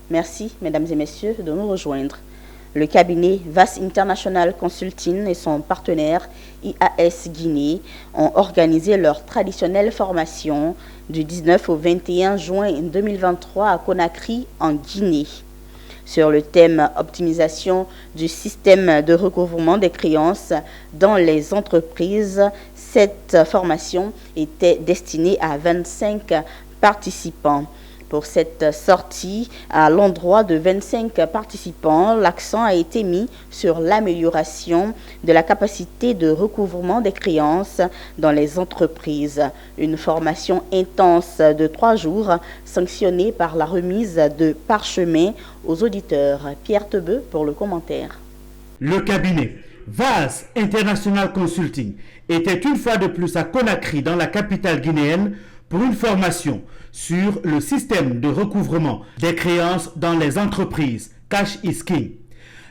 Merci, mesdames et messieurs, de nous rejoindre. Le cabinet VAS International Consulting et son partenaire IAS Guinée ont organisé leur traditionnelle formation du 19 au 21 juin 2023 à Conakry, en Guinée. Sur le thème « Optimisation du système de recouvrement des créances dans les entreprises », cette formation était destinée à 25 participants. Pour cette sortie, à l'endroit de 25 participants, l'accent a été mis sur l'amélioration de la capacité de recouvrement des créances dans les entreprises. Une formation intense de 3 jours, sanctionnée par la remise de parchemins aux auditeurs. Pierre Tebeu pour le commentaire. Le cabinet VAS International Consulting était une fois de plus à Conakry, dans la capitale guinéenne, pour une formation sur le système de recouvrement des créances dans les entreprises, Cash is King.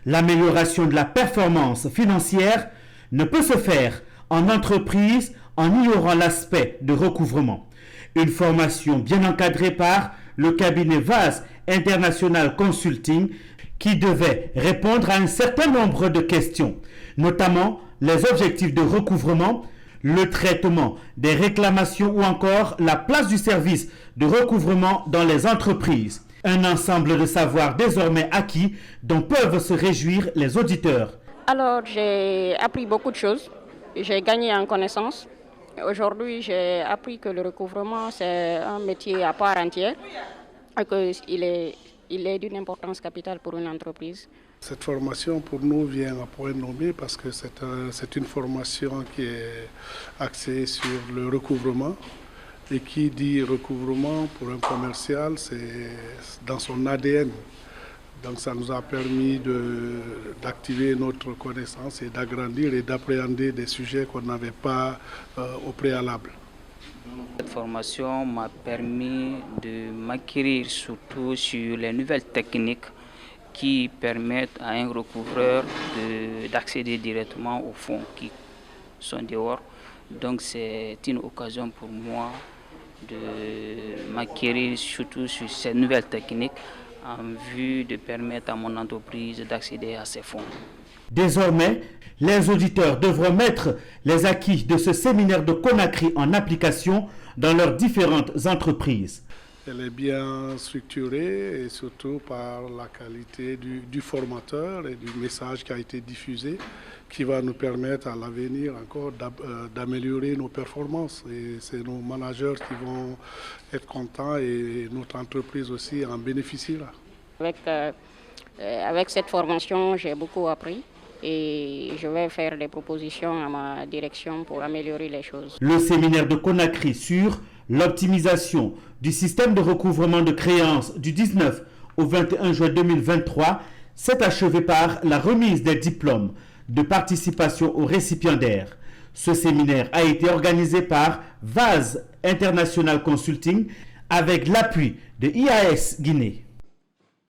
L'amélioration de la performance financière ne peut se faire en entreprise en ignorant l'aspect de recouvrement. Une formation bien encadrée par le cabinet VAS International Consulting qui devait répondre à un certain nombre de questions, notamment les objectifs de recouvrement, le traitement des réclamations ou encore la place du service de recouvrement dans les entreprises. Un ensemble de savoirs désormais acquis dont peuvent se réjouir les auditeurs. Alors, j'ai appris beaucoup de choses. J'ai gagné en connaissances. Aujourd'hui, j'ai appris que le recouvrement, c'est un métier à part entière et qu'il est d'une importance capitale pour une entreprise. Cette formation pour nous vient à point nommé parce que c'est une formation qui est axée sur le recouvrement. Et qui dit recouvrement pour un commercial, c'est dans son ADN. Donc ça nous a permis d'activer notre connaissance et d'agrandir et d'appréhender des sujets qu'on n'avait pas au préalable. Cette formation m'a permis de m'acquérir surtout sur les nouvelles techniques qui permettent à un recouvreur d'accéder directement aux fonds qui sont dehors. Donc c'est une occasion pour moi de m'acquérir surtout sur ces nouvelles techniques en vue de permettre à mon entreprise d'accéder à ces fonds. Désormais, les auditeurs devront mettre les acquis de ce séminaire de Conakry en application dans leurs différentes entreprises. Elle est bien structurée et surtout par la qualité du formateur et du message qui a été diffusé qui va nous permettre à l'avenir encore d'améliorer nos performances. Et c'est nos managers qui vont être contents et notre entreprise aussi en bénéficiera. Avec cette formation, j'ai beaucoup appris. Et je vais faire des propositions à ma direction pour améliorer les choses. Le séminaire de Conakry sur l'optimisation du système de recouvrement de créances du 19 au 21 juin 2023 s'est achevé par la remise des diplômes de participation aux récipiendaires. Ce séminaire a été organisé par VAS International Consulting avec l'appui de IAS Guinée.